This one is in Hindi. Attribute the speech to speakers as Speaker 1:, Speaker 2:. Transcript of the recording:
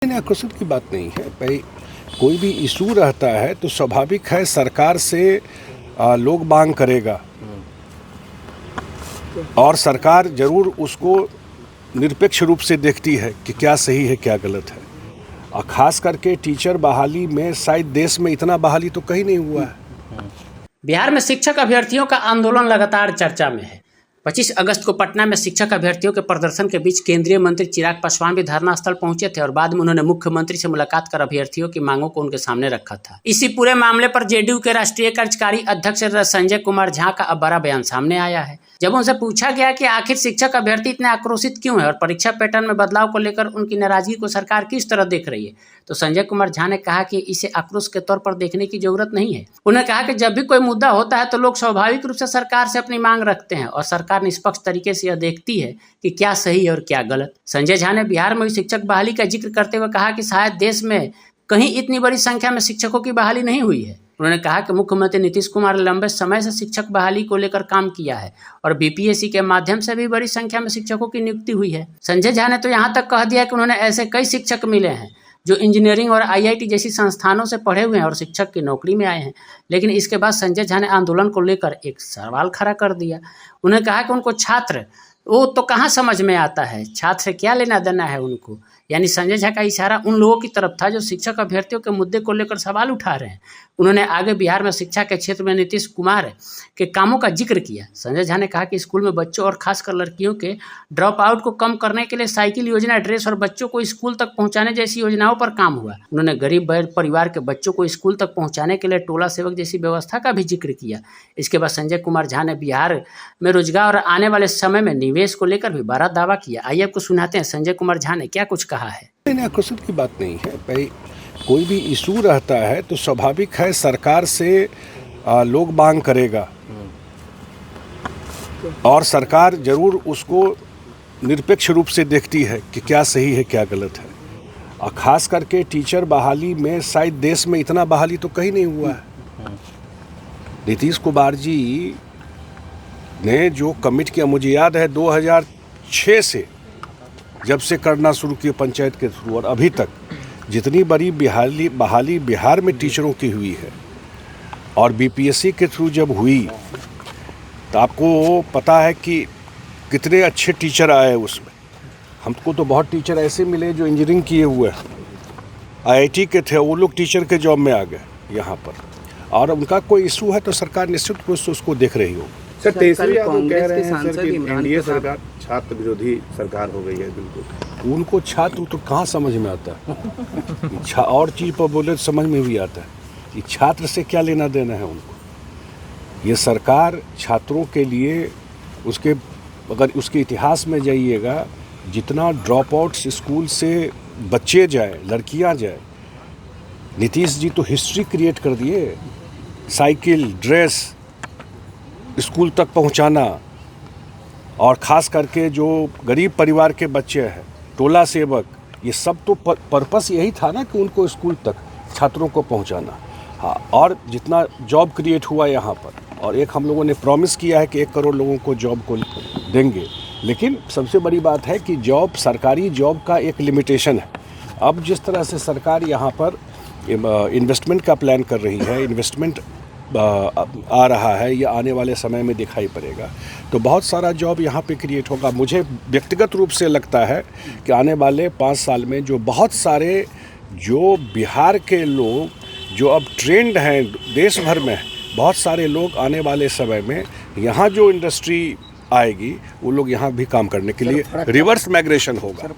Speaker 1: आकर्षण की बात नहीं है भाई। कोई भी इशू रहता है तो स्वाभाविक है सरकार से लोग मांग करेगा और सरकार जरूर उसको निरपेक्ष रूप से देखती है कि क्या सही है क्या गलत है। और ख़ास करके टीचर बहाली में शायद देश में इतना बहाली तो कहीं नहीं हुआ है।
Speaker 2: बिहार में शिक्षक अभ्यर्थियों का आंदोलन लगातार चर्चा में है। 25 अगस्त को पटना में शिक्षक अभ्यर्थियों के प्रदर्शन के बीच केंद्रीय मंत्री चिराग पासवान भी धरना स्थल पहुंचे थे और बाद में उन्होंने मुख्यमंत्री से मुलाकात कर अभ्यर्थियों की मांगों को उनके सामने रखा था। इसी पूरे मामले पर जेडीयू के राष्ट्रीय कार्यकारी अध्यक्ष संजय कुमार झा का अब बड़ा बयान सामने आया है। जब उनसे पूछा गया कि आखिर शिक्षक अभ्यर्थी इतने आक्रोशित क्यों है और परीक्षा पैटर्न में बदलाव को लेकर उनकी नाराजगी को सरकार किस तरह देख रही है, तो संजय कुमार झा ने कहा कि इसे आक्रोश के तौर पर देखने की जरूरत नहीं है। उन्होंने कहा कि जब भी कोई मुद्दा होता है तो लोग स्वाभाविक रूप से सरकार से अपनी मांग रखते हैं और सरकार निष्पक्ष तरीके से यह देखती है कि क्या सही है और क्या गलत। संजय झा ने बिहार में हुई शिक्षक बहाली का जिक्र करते हुए कहा कि शायद देश में कहीं इतनी बड़ी संख्या में शिक्षकों की बहाली नहीं हुई है। उन्होंने कहा कि मुख्यमंत्री नीतीश कुमार लंबे समय से शिक्षक बहाली को लेकर काम किया है और बीपीएससी के माध्यम से भी बड़ी संख्या में शिक्षकों की नियुक्ति हुई है। संजय झा ने तो यहाँ तक कह दिया कि उन्होंने ऐसे कई शिक्षक मिले हैं जो इंजीनियरिंग और आईआईटी जैसी संस्थानों से पढ़े हुए हैं और शिक्षक की नौकरी में आए हैं। लेकिन इसके बाद संजय झा ने आंदोलन को लेकर एक सवाल खड़ा कर दिया। उन्होंने कहा कि उनको छात्र वो तो कहाँ समझ में आता है, छात्र से क्या लेना देना है उनको। यानी संजय झा का इशारा उन लोगों की तरफ था जो शिक्षक अभ्यर्थियों के मुद्दे को लेकर सवाल उठा रहे हैं। उन्होंने आगे बिहार में शिक्षा के क्षेत्र में नीतीश कुमार के कामों का जिक्र किया। संजय झा ने कहा कि स्कूल में बच्चों और खासकर लड़कियों के ड्रॉप आउट को कम करने के लिए साइकिल योजना, ड्रेस और बच्चों को स्कूल तक पहुंचाने जैसी योजनाओं पर काम हुआ। उन्होंने गरीब परिवार के बच्चों को स्कूल तक पहुंचाने के लिए टोला सेवक जैसी व्यवस्था का भी जिक्र किया। इसके बाद संजय कुमार झा ने बिहार में रोजगार और आने वाले समय में निवेश को लेकर भी बड़ा दावा किया। आइए आपको सुनाते हैं संजय कुमार झा ने क्या कुछ कहा है।
Speaker 1: आकर्षण की बात नहीं है भाई। कोई भी इशू रहता है तो स्वाभाविक है सरकार से लोग मांग करेगा और सरकार जरूर उसको निरपेक्ष रूप से देखती है कि क्या सही है क्या गलत है। और ख़ास करके टीचर बहाली में शायद देश में इतना बहाली तो कहीं नहीं हुआ है। नीतीश कुमार जी ने जो कमिट किया, मुझे याद है 2006 से जब से करना शुरू किए पंचायत के थ्रू और अभी तक जितनी बड़ी बहाली बिहार में टीचरों की हुई है और बीपीएससी के थ्रू जब हुई तो आपको पता है कि कितने अच्छे टीचर आए उसमें। हमको तो बहुत टीचर ऐसे मिले जो इंजीनियरिंग किए हुए हैं, आईआईटी के थे, वो लोग टीचर के जॉब में आ गए यहाँ पर। और उनका कोई इशू है तो सरकार निश्चित रूप से उसको देख रही होगी।
Speaker 3: सर तेजस्वी यादव कह रहे हैं सर कि एनडीए सरकार छात्र विरोधी सरकार हो गई है। बिल्कुल
Speaker 1: उनको छात्र तो कहाँ समझ में आता है। और चीज़ पर बोले तो समझ में भी आता है कि छात्र से क्या लेना देना है उनको। ये सरकार छात्रों के लिए उसके अगर उसके इतिहास में जाइएगा, जितना ड्रॉप आउट्स स्कूल से बच्चे जाए, लड़कियां जाए, नीतीश जी तो हिस्ट्री क्रिएट कर दिए। साइकिल, ड्रेस, स्कूल तक पहुंचाना और ख़ास करके जो गरीब परिवार के बच्चे हैं, टोला सेवक, ये सब तो पर्पस यही था ना कि उनको स्कूल तक छात्रों को पहुंचाना। हाँ, और जितना जॉब क्रिएट हुआ यहाँ पर, और एक हम लोगों ने प्रॉमिस किया है कि 1 करोड़ लोगों को जॉब को देंगे। लेकिन सबसे बड़ी बात है कि जॉब, सरकारी जॉब का एक लिमिटेशन है। अब जिस तरह से सरकार यहाँ पर इन्वेस्टमेंट का प्लान कर रही है, इन्वेस्टमेंट आ रहा है, ये आने वाले समय में दिखाई पड़ेगा, तो बहुत सारा जॉब यहाँ पे क्रिएट होगा। मुझे व्यक्तिगत रूप से लगता है कि आने वाले 5 साल में जो बहुत सारे जो बिहार के लोग जो अब ट्रेंड हैं देश भर में, बहुत सारे लोग आने वाले समय में यहाँ जो इंडस्ट्री आएगी वो लोग यहाँ भी काम करने के लिए रिवर्स माइग्रेशन होगा।